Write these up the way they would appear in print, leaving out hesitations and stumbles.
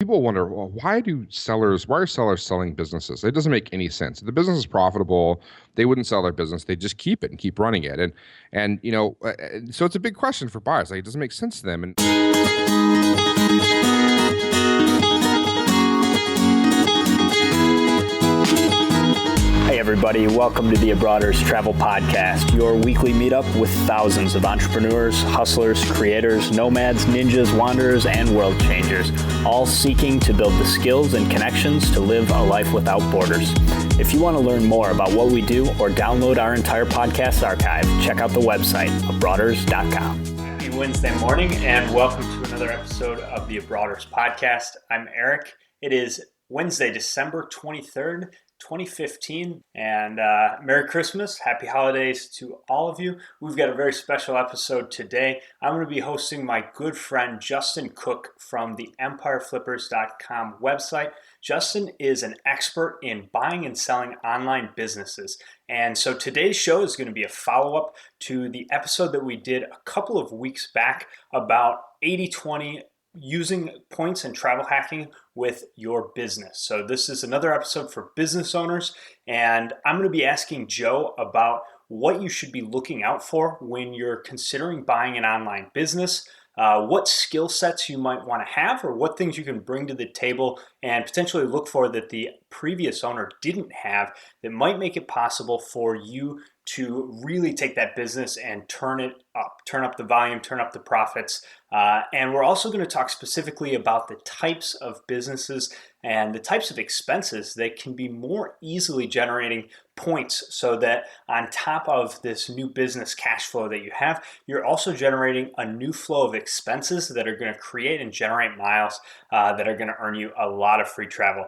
people wonder, well, why are sellers selling businesses? It doesn't make any sense. If the business is profitable, they wouldn't sell their business. They just keep it and keep running it. So it's a big question for buyers. Like, it doesn't make sense to them. And Hey everybody, welcome to the Abroaders Travel Podcast, your weekly meetup with thousands of entrepreneurs, hustlers, creators, nomads, ninjas, wanderers, and world changers, all seeking to build the skills and connections to live a life without borders. If you want to learn more about what we do or download our entire podcast archive, check out the website, abroaders.com. Happy Wednesday morning and welcome to another episode of the Abroaders Podcast. I'm Erik. It is Wednesday, December 23rd, 2015, and Merry Christmas, Happy Holidays to all of you. We've got a very special episode today. I'm going to be hosting my good friend Justin Cooke from the EmpireFlippers.com website. Justin is an expert in buying and selling online businesses. And so today's show is going to be a follow-up to the episode that we did a couple of weeks back about 80/20 using points and travel hacking with your business. So this is another episode for business owners, and I'm going to be asking Joe about what you should be looking out for when you're considering buying an online business, what skill sets you might want to have, or what things you can bring to the table and potentially look for that the previous owner didn't have that might make it possible for you to really take that business and turn up the volume, turn up the profits. And we're also going to talk specifically about the types of businesses and the types of expenses that can be more easily generating points, so that on top of this new business cash flow that you have, you're also generating a new flow of expenses that are going to create and generate miles that are going to earn you a lot of free travel.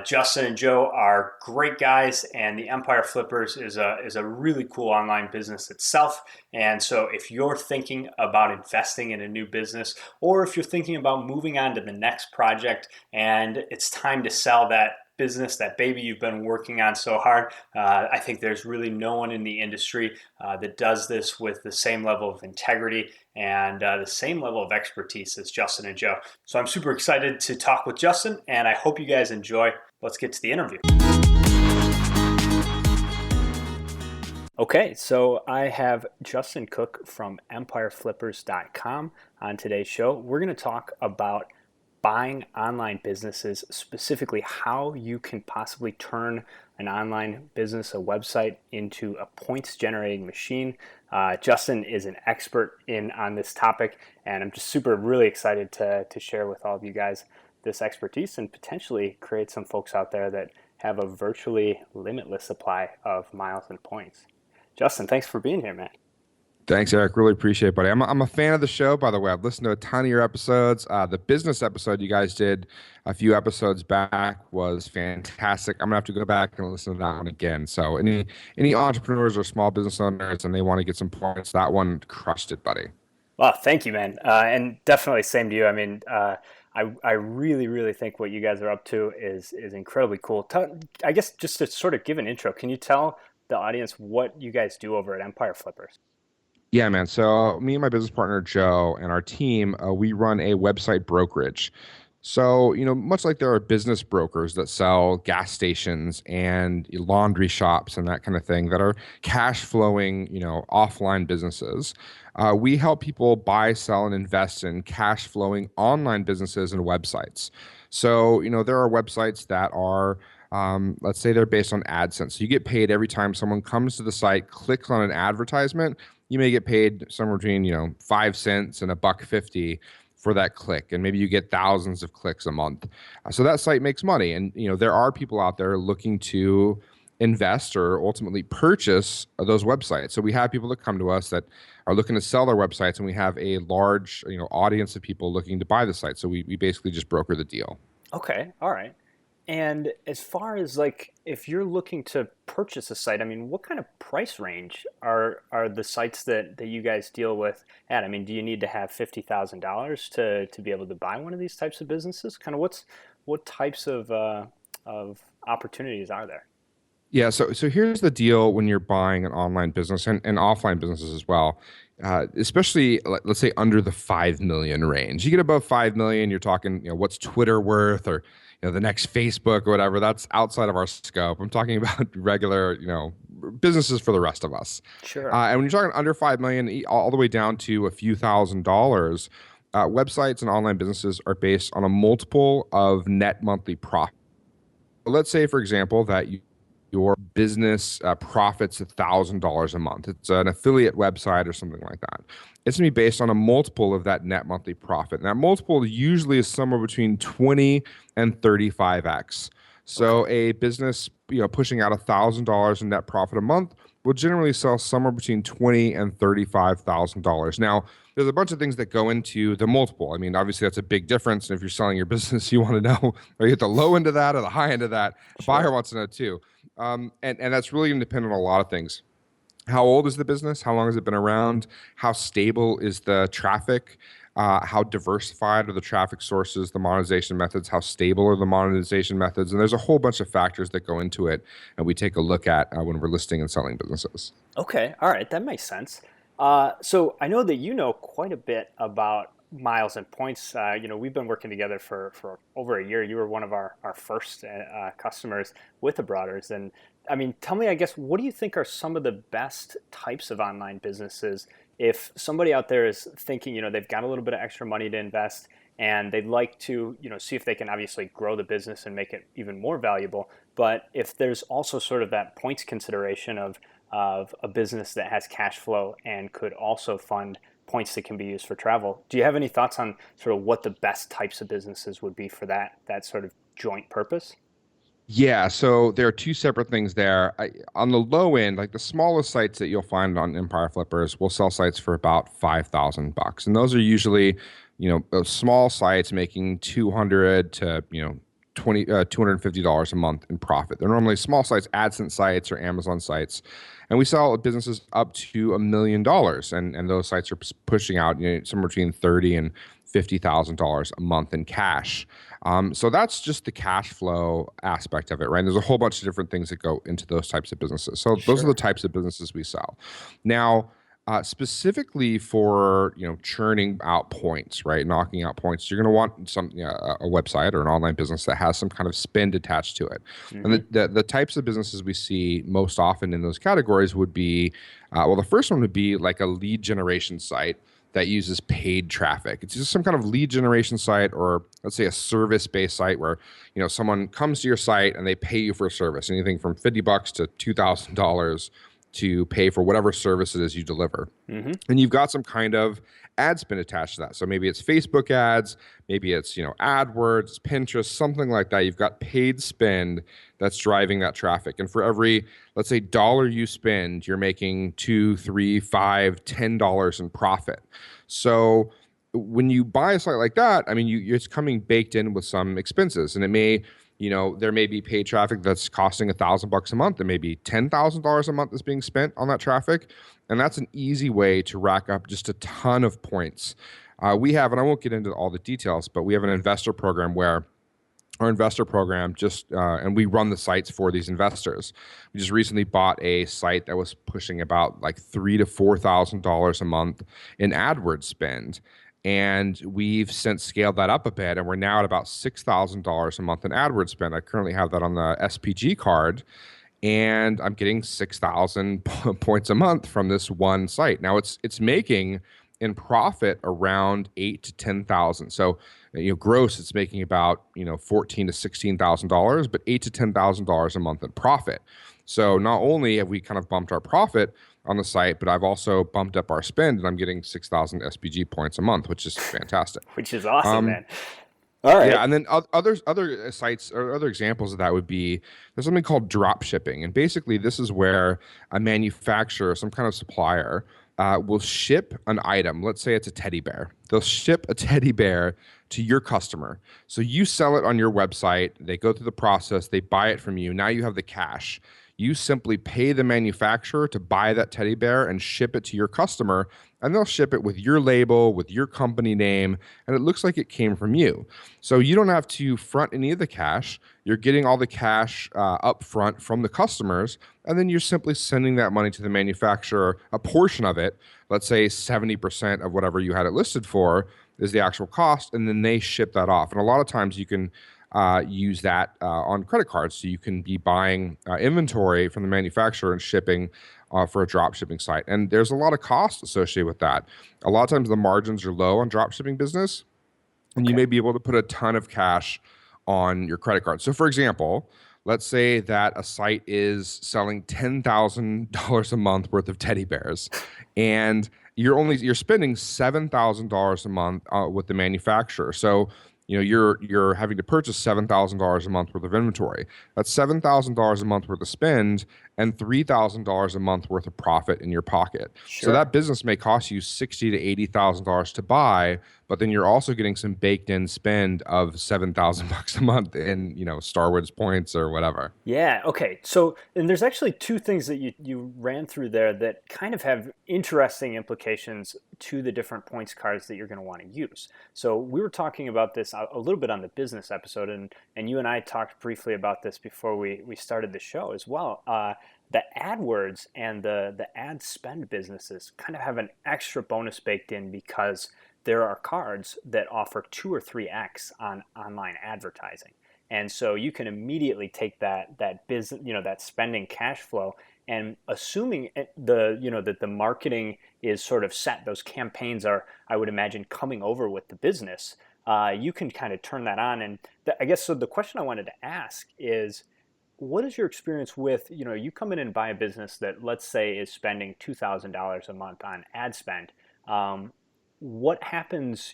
Justin and Joe are great guys, and the Empire Flippers is a really cool online business itself. And so if you're thinking about investing in a new business, or if you're thinking about moving on to the next project and it's time to sell that business, that baby you've been working on so hard, I think there's really no one in the industry that does this with the same level of integrity and the same level of expertise as Justin and Joe. So I'm super excited to talk with Justin, and I hope you guys enjoy. Let's get to the interview. Okay, so I have Justin Cooke from EmpireFlippers.com on today's show. We're going to talk about buying online businesses, specifically how you can possibly turn an online business, a website, into a points generating machine. Justin is an expert on this topic, and I'm just really excited to share with all of you guys this expertise and potentially create some folks out there that have a virtually limitless supply of miles and points. Justin, thanks for being here, man. Thanks, Erik. Really appreciate it, buddy. I'm a fan of the show, by the way. I've listened to a ton of your episodes. The business episode you guys did a few episodes back was fantastic. I'm gonna have to go back and listen to that one again. So any entrepreneurs or small business owners and they want to get some points, that one crushed it, buddy. Well, thank you, man. And definitely same to you. I mean, I really, really think what you guys are up to is incredibly cool. I guess just to sort of give an intro, can you tell the audience what you guys do over at Empire Flippers? Yeah, man. So me and my business partner, Joe, and our team, we run a website brokerage. So, much like there are business brokers that sell gas stations and laundry shops and that kind of thing that are cash flowing, offline businesses, we help people buy, sell, and invest in cash flowing online businesses and websites. So, there are websites that are let's say they're based on AdSense. So you get paid every time someone comes to the site, clicks on an advertisement. You may get paid somewhere between 5 cents and $1.50 for that click, and maybe you get thousands of clicks a month. So that site makes money, and there are people out there looking to invest or ultimately purchase those websites. So we have people that come to us that are looking to sell their websites, and we have a large audience of people looking to buy the site. So we basically just broker the deal. Okay, all right. And as far as if you're looking to purchase a site, I mean, what kind of price range are the sites that you guys deal with at? I mean, do you need to have $50,000 to be able to buy one of these types of businesses? Kind of what types of opportunities are there? Yeah, so here's the deal when you're buying an online business and offline businesses as well. especially let's say under the 5 million range. You get above 5 million, you're talking, what's Twitter worth, or the next Facebook or whatever. That's outside of our scope. I'm talking about regular, businesses for the rest of us. Sure. And when you're talking under 5 million, all the way down to a few $1,000s, websites and online businesses are based on a multiple of net monthly profit. Let's say, for example, that your business profits $1,000 a month. It's an affiliate website or something like that. It's going to be based on a multiple of that net monthly profit. And that multiple usually is somewhere between 20 and 35x. So Okay. a business, pushing out $1,000 in net profit a month will generally sell somewhere between $20 and $35,000. Now, there's a bunch of things that go into the multiple. I mean, obviously that's a big difference. And if you're selling your business, you want to know, are you at the low end of that or the high end of that? A buyer Sure. wants to know too. And that's really going to depend on a lot of things. How old is the business? How long has it been around? How stable is the traffic? How diversified are the traffic sources, the monetization methods? How stable are the monetization methods? And there's a whole bunch of factors that go into it, and we take a look at when we're listing and selling businesses. Okay. All right. That makes sense. So I know that you know quite a bit about miles and points. We've been working together for over a year. You were one of our first customers with the Broaders. And I mean, tell me, I guess, what do you think are some of the best types of online businesses if somebody out there is thinking, they've got a little bit of extra money to invest and they'd like to, see if they can obviously grow the business and make it even more valuable. But if there's also sort of that points consideration of a business that has cash flow and could also fund points that can be used for travel. Do you have any thoughts on sort of what the best types of businesses would be for that sort of joint purpose? Yeah, so there are two separate things there. On the low end, like the smallest sites that you'll find on Empire Flippers, will sell sites for about $5,000, and those are usually, small sites making 200 to 250 dollars a month in profit. They're normally small sites, AdSense sites or Amazon sites, and we sell businesses up to $1 million, and those sites are pushing out somewhere between 30 and $50,000 a month in cash. So that's just the cash flow aspect of it, right? And there's a whole bunch of different things that go into those types of businesses. So those are the Sure. types of businesses we sell. Now, specifically for churning out points, right, knocking out points, you're going to want a website or an online business that has some kind of spend attached to it. And Hmm. the types of businesses we see most often in those categories would be, well, the first one would be like a lead generation site that uses paid traffic. It's just some kind of lead generation site, or let's say a service-based site where someone comes to your site and they pay you for a service, anything from $50 to $2,000 to pay for whatever service it is you deliver. Hmm. And you've got some kind of ad spend attached to that. So maybe it's Facebook ads, maybe it's AdWords, Pinterest, something like that. You've got paid spend that's driving that traffic. And for every, let's say, dollar you spend, you're making $2, $3, $5, $10 in profit. So when you buy a site like that, I mean, it's coming baked in with some expenses, and it may, there may be paid traffic that's costing $1,000 a month. There may be $10,000 a month that's being spent on that traffic, and that's an easy way to rack up just a ton of points. We have, and I won't get into all the details, but we have an investor program where our investor program and we run the sites for these investors. We just recently bought a site that was pushing about like $3,000 to $4,000 a month in AdWords spend. And we've since scaled that up a bit, and we're now at about $6,000 a month in AdWords spend. I currently have that on the SPG card, and I'm getting 6,000 points a month from this one site. Now it's making in profit around 8 to 10,000. So gross, it's making about 14 to $16,000, but 8 to $10,000 a month in profit. So not only have we kind of bumped our profit on the site, but I've also bumped up our spend, and I'm getting 6,000 SPG points a month, which is fantastic. Which is awesome, Um, man. All right. yeah, and then other sites or other examples of that would be, there's something called drop shipping, and basically this is where a manufacturer, some kind of supplier, will ship an item. Let's say it's a teddy bear. They'll ship a teddy bear to your customer. So you sell it on your website. They go through the process. They buy it from you. Now you have the cash. You simply pay the manufacturer to buy that teddy bear and ship it to your customer, and they'll ship it with your label, with your company name, and it looks like it came from you. So you don't have to front any of the cash. You're getting all the cash up front from the customers, and then you're simply sending that money to the manufacturer, a portion of it, let's say 70% of whatever you had it listed for is the actual cost, and then they ship that off. And a lot of times you can use that on credit cards. So you can be buying inventory from the manufacturer and shipping for a drop shipping site. And there's a lot of cost associated with that. A lot of times the margins are low on drop shipping business, and you Okay. may be able to put a ton of cash on your credit card. So, for example, let's say that a site is selling $10,000 a month worth of teddy bears, and you're spending $7,000 a month with the manufacturer. So, you're having to purchase $7,000 a month worth of inventory. That's $7,000 a month worth of spend and $3,000 a month worth of profit in your pocket. So Sure. that business may cost you $60,000 to $80,000 to buy, but then you're also getting some baked in spend of $7,000 a month in Starwood's points or whatever. Yeah, okay. So, and there's actually two things that you ran through there that kind of have interesting implications to the different points cards that you're going to want to use. So, we were talking about this a little bit on the business episode, and you and I talked briefly about this before we started the show as well. The AdWords and the ad spend businesses kind of have an extra bonus baked in because there are cards that offer 2 or 3x on online advertising. And so you can immediately take that business, that spending cash flow, and assuming that the marketing is sort of set, those campaigns are, I would imagine, coming over with the business. You can kind of turn that on, and I guess so. The question I wanted to ask is, what is your experience with, you come in and buy a business that, let's say, is spending $2,000 a month on ad spend. What happens,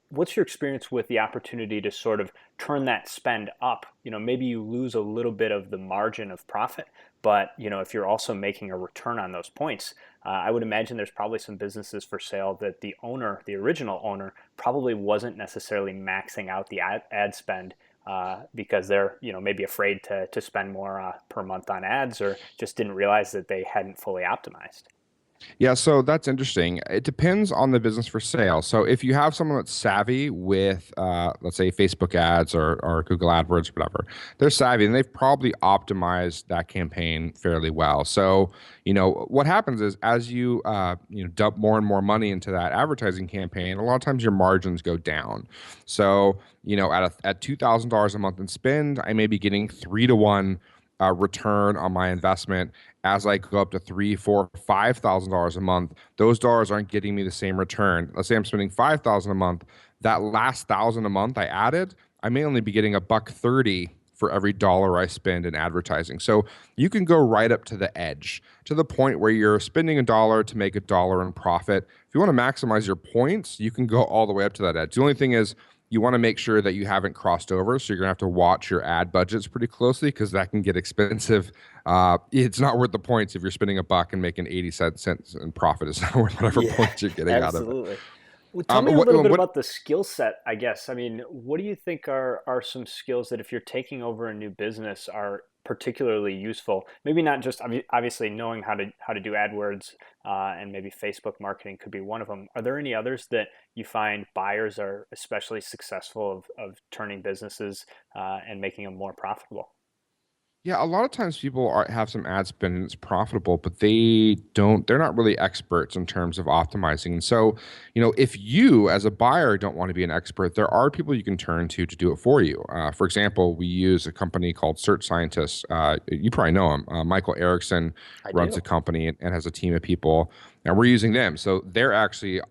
what's your experience with the opportunity to sort of turn that spend up? Maybe you lose a little bit of the margin of profit, but, if you're also making a return on those points, I would imagine there's probably some businesses for sale that the owner, the original owner, probably wasn't necessarily maxing out the ad spend because they're maybe afraid to spend more per month on ads, or just didn't realize that they hadn't fully optimized. Yeah, so that's interesting. It depends on the business for sale. So if you have someone that's savvy with, let's say, Facebook ads or Google AdWords, whatever, they're savvy and they've probably optimized that campaign fairly well. So, what happens is as you, dump more and more money into that advertising campaign, a lot of times your margins go down. So, at $2,000 a month in spend, I may be getting 3 to 1 return on my investment. As I go up to three, four, $5,000 a month, those dollars aren't getting me the same return. Let's say I'm spending $5,000 a month. That last $1,000 a month I added, I may only be getting $1.30 for every dollar I spend in advertising. So you can go right up to the edge, to the point where you're spending $1 to make $1 in profit. If you want to maximize your points, you can go all the way up to that edge. The only thing is, you want to make sure that you haven't crossed over. So you're going to have to watch your ad budgets pretty closely because that can get expensive. It's not worth the points if you're spending $1 and making 80 cents in profit. It's not worth whatever Yeah, points you're getting out of it. absolutely. Well, tell me a What, little bit what about the skill set, I guess. I mean, what do you think are some skills that if you're taking over a new business are particularly useful? Maybe not just obviously knowing how to do AdWords and maybe Facebook marketing could be one of them. Are there any others that you find buyers are especially successful of turning businesses and making them more profitable? Yeah, a lot of times people have some ad spend and it's profitable, but they're not really experts in terms of optimizing. And so, if you as a buyer don't want to be an expert, there are people you can turn to do it for you. For example, we use a company called Search Scientists. You probably know him. Michael Erickson I runs do. a company and has a team of people, and we're using them. So they're actually,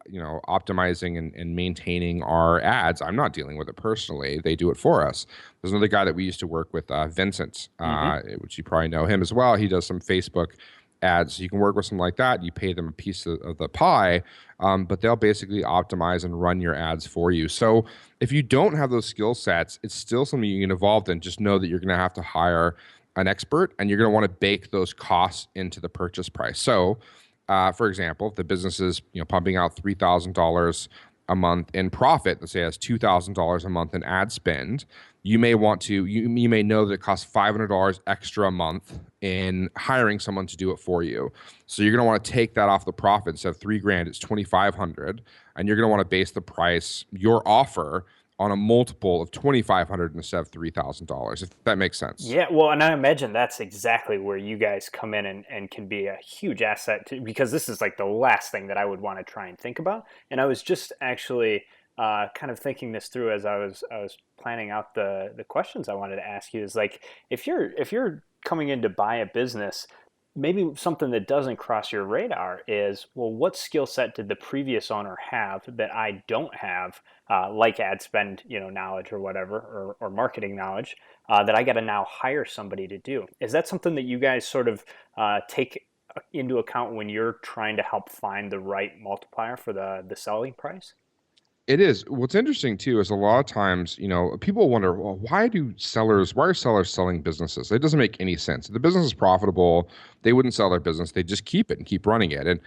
optimizing and maintaining our ads. I'm not dealing with it personally. They do it for us. There's another guy that we used to work with, Vincent, Hmm. which you probably know him as well. He does some Facebook ads. You can work with something like that. You pay them a piece of the pie, but they'll basically optimize and run your ads for you. So if you don't have those skill sets, it's still something you can get involved in. Just know that you're going to have to hire an expert, and you're going to want to bake those costs into the purchase price. So, for example, if the business is pumping out $3,000 a month in profit, let's say it has $2,000 a month in ad spend, you may know that it costs $500 extra a month in hiring someone to do it for you. So you're going to want to take that off the profit. Instead of 3 grand, it's 2,500, and you're going to want to base the price, your offer, on a multiple of 2,500 instead of $3,000, if that makes sense. Yeah, well, and I imagine that's exactly where you guys come in and can be a huge asset to, because this is like the last thing that I would want to try and think about. And I was just actually kind of thinking this through as I was planning out the questions I wanted to ask you. Is like, if you're coming in to buy a business, maybe something that doesn't cross your radar is, well, what skill set did the previous owner have that I don't have, like ad spend, knowledge or whatever, or marketing knowledge, that I got to now hire somebody to do. Is that something that you guys sort of take into account when you're trying to help find the right multiplier for the selling price? It is. What's interesting too is a lot of times, people wonder, well, why are sellers selling businesses? It doesn't make any sense. If the business is profitable, they wouldn't sell their business. They just keep it and keep running it.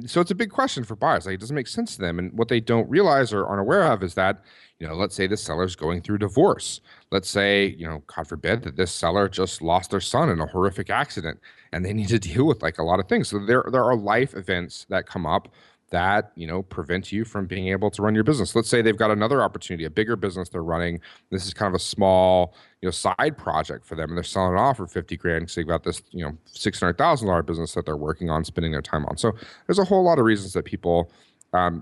So it's a big question for buyers. Like, it doesn't make sense to them. And what they don't realize or aren't aware of is that, let's say the seller's going through divorce. Let's say, God forbid, that this seller just lost their son in a horrific accident and they need to deal with like a lot of things. So there are life events that come up that prevent you from being able to run your business. Let's say they've got another opportunity, a bigger business they're running. This is kind of a small side project for them, and they're selling it off for 50 grand because they've got this $600,000 business that they're working on, spending their time on. So there's a whole lot of reasons that people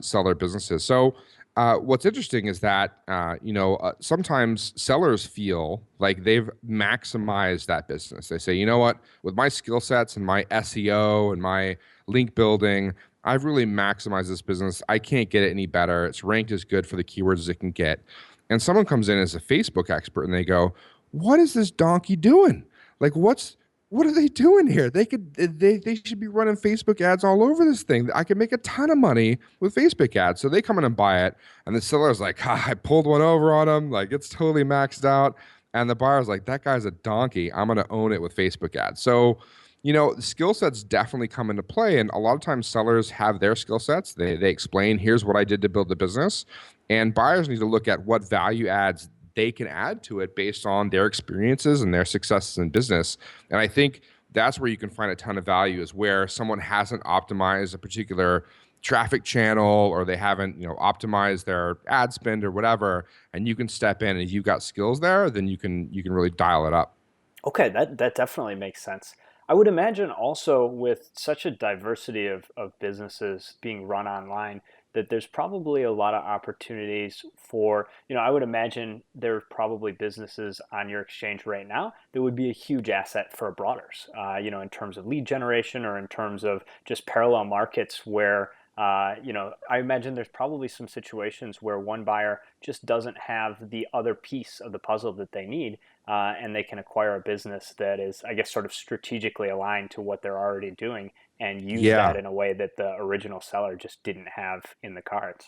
sell their businesses. So what's interesting is that sometimes sellers feel like they've maximized that business. They say, you know what, with my skill sets and my SEO and my link building, I've really maximized this business. I can't get it any better. It's ranked as good for the keywords as it can get. And someone comes in as a Facebook expert and they go, what is this donkey doing? Like, what are they doing here? They should be running Facebook ads all over this thing. I could make a ton of money with Facebook ads. So they come in and buy it. And the seller's like, I pulled one over on him. Like, it's totally maxed out. And the buyer's like, that guy's a donkey. I'm going to own it with Facebook ads. So skill sets definitely come into play. And a lot of times sellers have their skill sets. They explain, here's what I did to build the business. And buyers need to look at what value adds they can add to it based on their experiences and their successes in business. And I think that's where you can find a ton of value, is where someone hasn't optimized a particular traffic channel, or they haven't optimized their ad spend or whatever, and you can step in, and if you've got skills there, then you can really dial it up. Okay, that definitely makes sense. I would imagine also, with such a diversity of businesses being run online, that there's probably a lot of opportunities for, I would imagine there are probably businesses on your exchange right now that would be a huge asset for Broaders, in terms of lead generation or in terms of just parallel markets where, I imagine there's probably some situations where one buyer just doesn't have the other piece of the puzzle that they need, and they can acquire a business that is, I guess, sort of strategically aligned to what they're already doing and use Yeah. that in a way that the original seller just didn't have in the cards.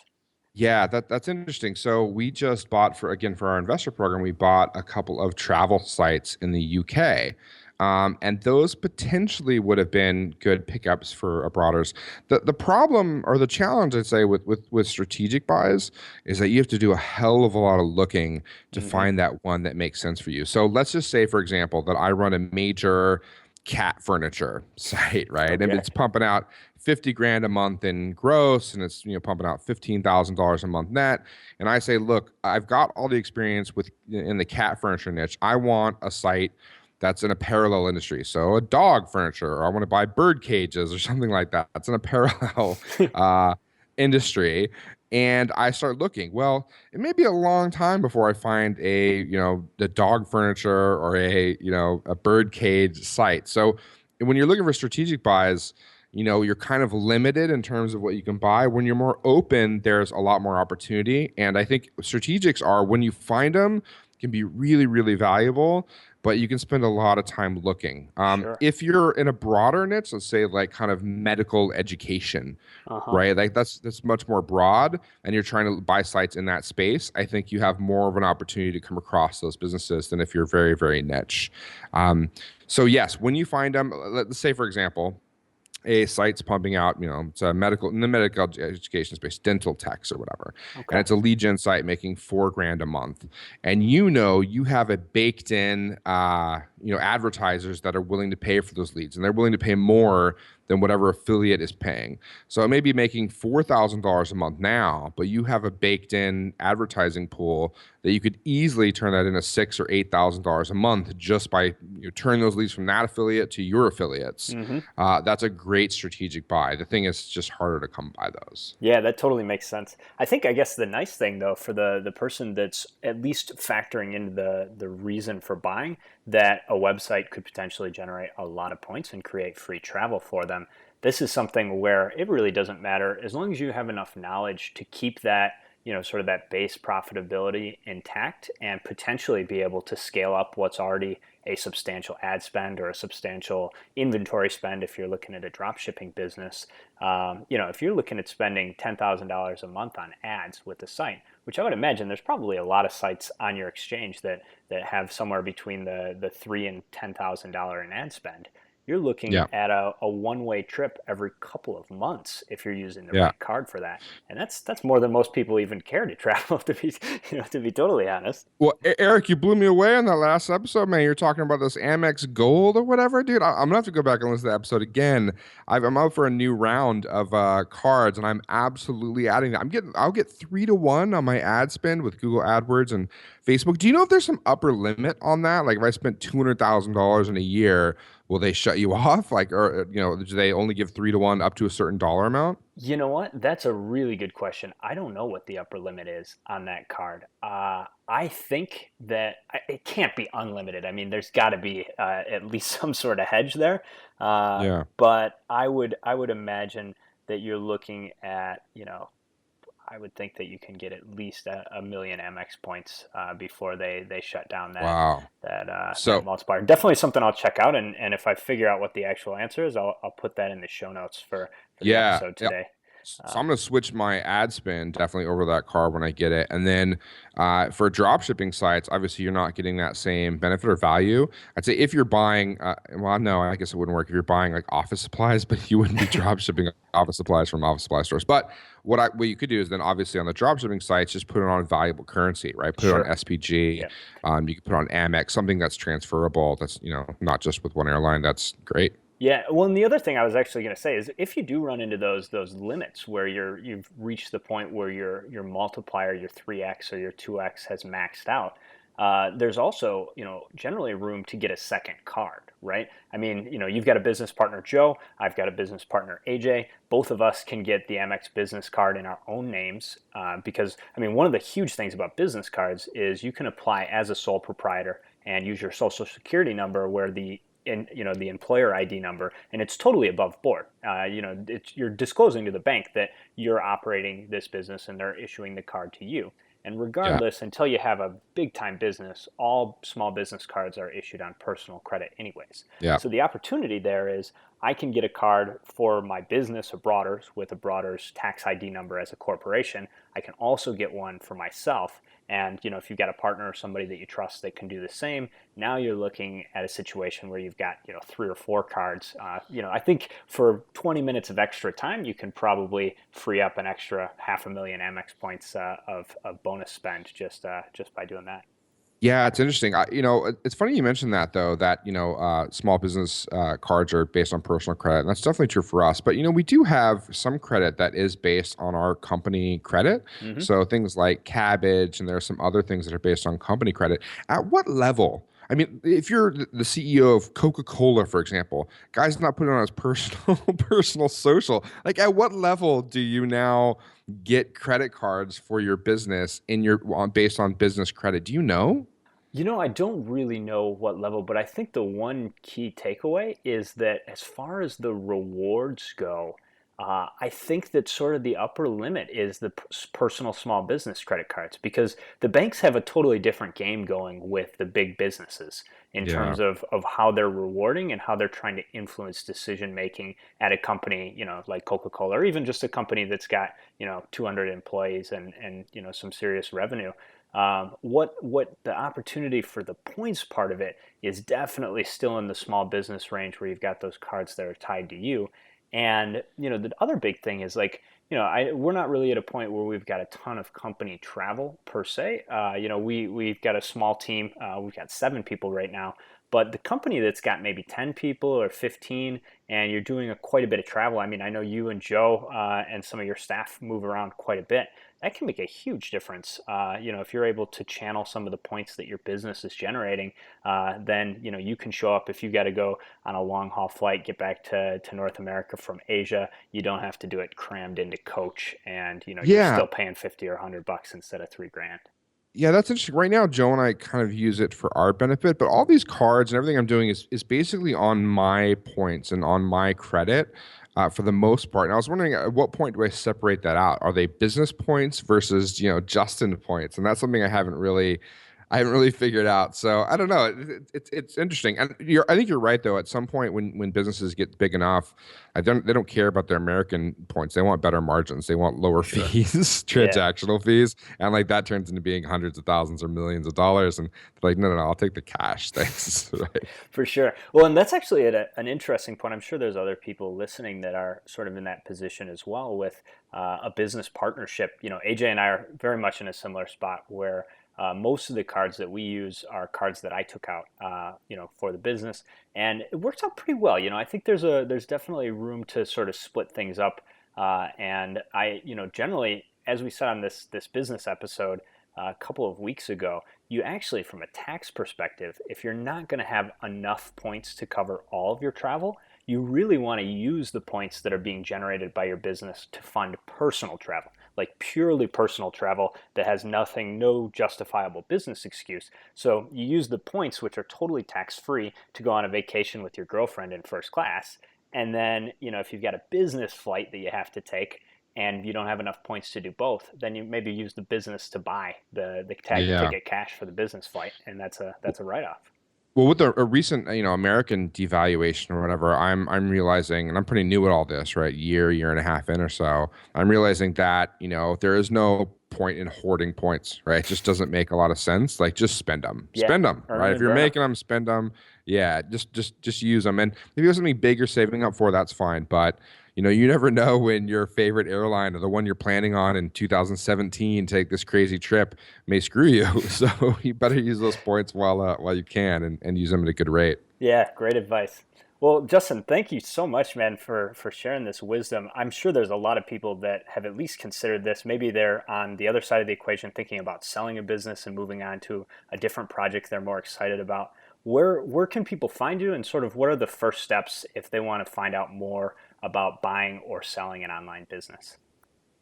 Yeah, that's interesting. So we just bought for our investor program, we bought a couple of travel sites in the UK. And those potentially would have been good pickups for Abroaders. The problem, or the challenge, I'd say, with strategic buys is that you have to do a hell of a lot of looking to Hmm. find that one that makes sense for you. So let's just say, for example, that I run a major cat furniture site, right? And Okay. it's pumping out 50 grand a month in gross, and it's pumping out $15,000 a month net. And I say, look, I've got all the experience in the cat furniture niche. I want a site that's in a parallel industry. So a dog furniture, or I want to buy bird cages or something like that. That's in a parallel uh, industry. And I start looking. Well, it may be a long time before I find the dog furniture or a bird cage site. So when you're looking for strategic buys, you're kind of limited in terms of what you can buy. When you're more open, there's a lot more opportunity. And I think strategics are, when you find them, can be really, really valuable, but you can spend a lot of time looking. Sure. If you're in a broader niche, let's say like kind of medical education, Uh-huh. right? Like that's much more broad, and you're trying to buy sites in that space. I think you have more of an opportunity to come across those businesses than if you're very, very niche. So yes, when you find them, let's say, for example, a site's pumping out, it's a medical in the medical education space, dental techs or whatever, and Okay. it's a lead gen site making 4 grand a month, and you have a baked in, advertisers that are willing to pay for those leads, and they're willing to pay more than whatever affiliate is paying. So it may be making $4,000 a month now, but you have a baked in advertising pool that you could easily turn that into $6,000 or $8,000 a month just by turning those leads from that affiliate to your affiliates. Mm-hmm. That's a great strategic buy. The thing is, it's just harder to come by those. Yeah, that totally makes sense. I guess the nice thing though for the person that's at least factoring into the reason for buying, that a website could potentially generate a lot of points and create free travel for them. This is something where it really doesn't matter as long as you have enough knowledge to keep that, sort of that base profitability intact and potentially be able to scale up what's already a substantial ad spend or a substantial inventory spend if you're looking at a drop shipping business. If you're looking at spending $10,000 a month on ads with the site, which I would imagine there's probably a lot of sites on your exchange that have somewhere between the $3,000 and $10,000 in ad spend. You're looking Yeah. at a one-way trip every couple of months if you're using the Yeah. right card for that, and that's more than most people even care to travel. To be totally honest. Well, Eric, you blew me away on that last episode, man. You're talking about this Amex Gold or whatever, dude. I'm gonna have to go back and listen to the episode again. I'm out for a new round of cards, and I'm absolutely adding that. I'll get 3 to 1 on my ad spend with Google AdWords and Facebook. Do you know if there's some upper limit on that? Like, if I spent $200,000 in a year, will they shut you off? Like, or do they only give 3 to 1 up to a certain dollar amount? You know what? That's a really good question. I don't know what the upper limit is on that card. I think that it can't be unlimited. I mean, there's got to be at least some sort of hedge there. Yeah. But I would imagine that you're looking at, I would think that you can get at least a million Amex points before they shut down Wow. that So multiplier. Definitely something I'll check out, and if I figure out what the actual answer is, I'll put that in the show notes for the yeah, episode yeah. today. So I'm going to switch my ad spend definitely over that card when I get it. And then for drop shipping sites, obviously you're not getting that same benefit or value. I'd say if you're buying, well, no, I guess it wouldn't work if you're buying like office supplies, but you wouldn't be drop shipping office supplies from office supply stores. But what you could do is then obviously on the drop shipping sites, just put it on valuable currency, right? Put it on Sure. SPG. Yeah. You can put it on Amex, something that's transferable. That's, not just with one airline. That's great. Yeah, well, and the other thing I was actually going to say is if you do run into those limits where you've reached the point where your multiplier, your 3x or your 2x has maxed out, there's also generally room to get a second card, right? I mean, you've got a business partner Joe, I've got a business partner AJ. Both of us can get the Amex business card in our own names because I mean one of the huge things about business cards is you can apply as a sole proprietor and use your social security number where the employer ID number, and it's totally above board. You're disclosing to the bank that you're operating this business and they're issuing the card to you. And Yeah. regardless, until you have a big time business, all small business cards are issued on personal credit anyways. Yeah. So the opportunity there is I can get a card for my business, a Broaders, with a Broaders tax ID number as a corporation. I can also get one for myself. And if you've got a partner or somebody that you trust that can do the same, now you're looking at a situation where you've got 3 or 4 cards. I think for 20 minutes of extra time, you can probably free up an extra 500,000 Amex points of bonus spend just by doing that. Yeah, it's interesting. It's funny you mentioned that though. That small business cards are based on personal credit, and that's definitely true for us. But we do have some credit that is based on our company credit. Mm-hmm. So things like Cabbage, and there are some other things that are based on company credit. At what level? I mean, if you're the CEO of Coca-Cola, for example, guy's not putting it on his personal personal social. Like, at what level do you now get credit cards for your business based on business credit? Do you know? I don't really know what level, but I think the one key takeaway is that as far as the rewards go, I think that sort of the upper limit is the personal small business credit cards because the banks have a totally different game going with the big businesses in Yeah. terms of how they're rewarding and how they're trying to influence decision making at a company, like Coca-Cola, or even just a company that's got, 200 employees and some serious revenue. What the opportunity for the points part of it is definitely still in the small business range where you've got those cards that are tied to you. And, the other big thing is like, we're not really at a point where we've got a ton of company travel per se. We've got a small team. We've got 7 people right now. But the company that's got maybe 10 people or 15, and you're doing quite a bit of travel. I mean, I know you and Joe and some of your staff move around quite a bit. That can make a huge difference. If you're able to channel some of the points that your business is generating, then, you can show up if you got to go on a long haul flight, get back to North America from Asia. You don't have to do it crammed into coach, and, you're Yeah. still paying 50 or $100 instead of $3,000. Yeah, that's interesting. Right now, Joe and I kind of use it for our benefit, but all these cards and everything I'm doing is basically on my points and on my credit for the most part. And I was wondering, at what point do I separate that out? Are they business points versus, Justin points? And that's something I haven't really figured out. So I don't know. It's interesting, and I think you're right though. At some point, when businesses get big enough, they don't care about their American points. They want better margins. They want lower fees, Yeah. transactional fees, and like that turns into being hundreds of thousands or millions of dollars. And they're like, no, I'll take the cash, thanks. Right? For sure. Well, and that's actually an interesting point. I'm sure there's other people listening that are sort of in that position as well with a business partnership. AJ and I are very much in a similar spot where most of the cards that we use are cards that I took out, for the business, and it works out pretty well. I think there's definitely room to sort of split things up, and I, generally, as we said on this business episode a couple of weeks ago, you actually, from a tax perspective, if you're not going to have enough points to cover all of your travel, you really want to use the points that are being generated by your business to fund personal travel, like purely personal travel that has no justifiable business excuse. So you use the points, which are totally tax-free, to go on a vacation with your girlfriend in first class. And then, if you've got a business flight that you have to take and you don't have enough points to do both, then you maybe use the business to buy the Yeah. ticket cash for the business flight, and that's a write-off. Well, with a recent, American devaluation or whatever, I'm realizing, and I'm pretty new at all this, right? Year and a half in or so, I'm realizing that, there is no point in hoarding points, right? It just doesn't make a lot of sense. Like, just Yeah, spend them, earn right? and If you're burn 'em. making them, spend them. Yeah, just use them. And if you have something big you're saving up for, that's fine. But you never know when your favorite airline or the one you're planning on in 2017 take this crazy trip may screw you. So you better use those points while you can and use them at a good rate. Yeah, great advice. Well, Justin, thank you so much, man, for sharing this wisdom. I'm sure there's a lot of people that have at least considered this. Maybe they're on the other side of the equation thinking about selling a business and moving on to a different project they're more excited about. Where can people find you, and sort of what are the first steps if they want to find out more about buying or selling an online business?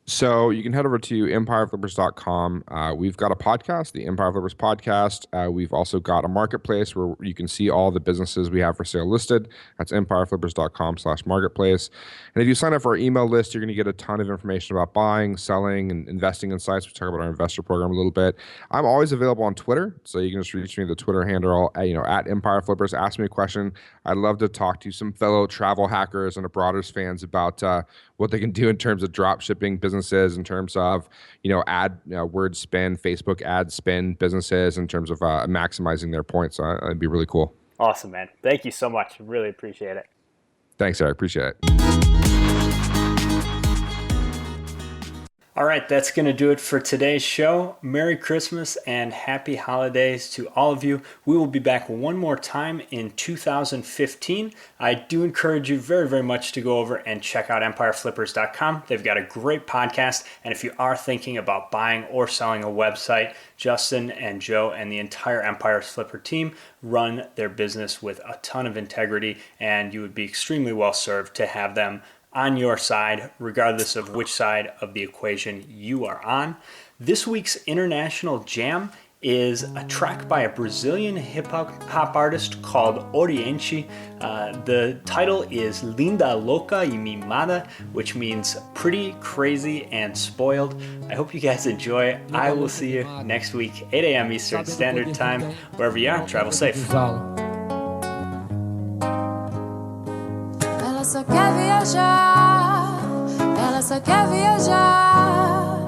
So you can head over to empireflippers.com. We've got a podcast, the Empire Flippers podcast. We've also got a marketplace where you can see all the businesses we have for sale listed. That's empireflippers.com/marketplace. And if you sign up for our email list, you're going to get a ton of information about buying, selling, and investing in sites. We talk about our investor program a little bit. I'm always available on Twitter, so you can just reach me at the Twitter handle, at Empire Flippers. Ask me a question. I'd love to talk to some fellow travel hackers and Abroaders fans about what they can do in terms of drop shipping businesses, in terms of ad word spend, Facebook ad spend businesses, in terms of maximizing their points. So it'd be really cool. Awesome, man. Thank you so much. Really appreciate it. Thanks, Erik. Appreciate it. All right, that's going to do it for today's show. Merry Christmas and happy holidays to all of you. We will be back one more time in 2015. I do encourage you very, very much to go over and check out empireflippers.com. They've got a great podcast, and if you are thinking about buying or selling a website, Justin and Joe and the entire Empire Flipper team run their business with a ton of integrity, and you would be extremely well served to have them on your side, regardless of which side of the equation you are on. This week's international jam is a track by a Brazilian hip-hop artist called Oriente. The title is Linda, Louca e Mimada, which means pretty, crazy, and spoiled. I hope you guys enjoy. I will see you next week, 8 a.m. Eastern Standard Time. Wherever you are, travel safe. Ela só quer viajar, ela só quer viajar.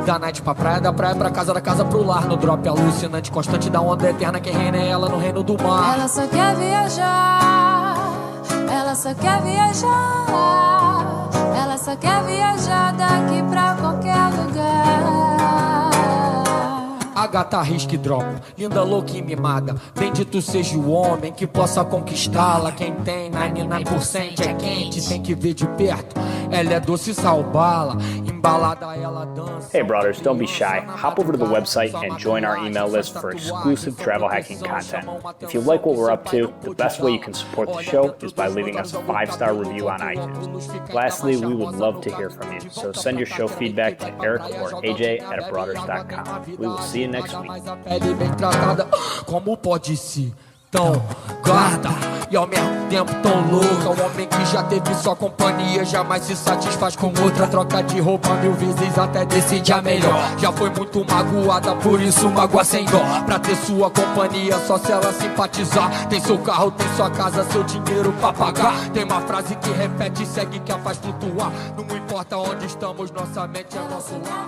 Da night pra praia, da praia pra casa, da casa pro lar. No drop alucinante, constante da onda eterna. Quem reina é ela no reino do mar. Ela só quer viajar, Ela só quer viajar, ela só quer viajar daqui pra qualquer lugar. A gata risca e dropa, linda, louca e mimada. Bendito seja o homem que possa conquistá-la. Quem tem 99% é quente, tem que ver de perto. Ela é doce salbala, embalada ela dança. Hey brothers, don't be shy. Hop over to the website and join our email list for exclusive travel hacking content. If you like what we're up to, the best way you can support the show is by leaving us a 5-star review on iTunes. Lastly, we would love to hear from you, so send your show feedback to Erik or AJ@abroaders.com. We will see you next week. Mas a pele bem tratada, como pode ser tão gata e ao mesmo tempo tão louca? Um homem que já teve sua companhia jamais se satisfaz com outra. Troca de roupa 1000 vezes até decide a melhor. Já foi muito magoada, por isso mágoa sem dó. Pra ter sua companhia só se ela simpatizar. Tem seu carro, tem sua casa, seu dinheiro pra pagar. Tem uma frase que repete e segue que a faz flutuar. Não importa onde estamos, nossa mente é nosso lar.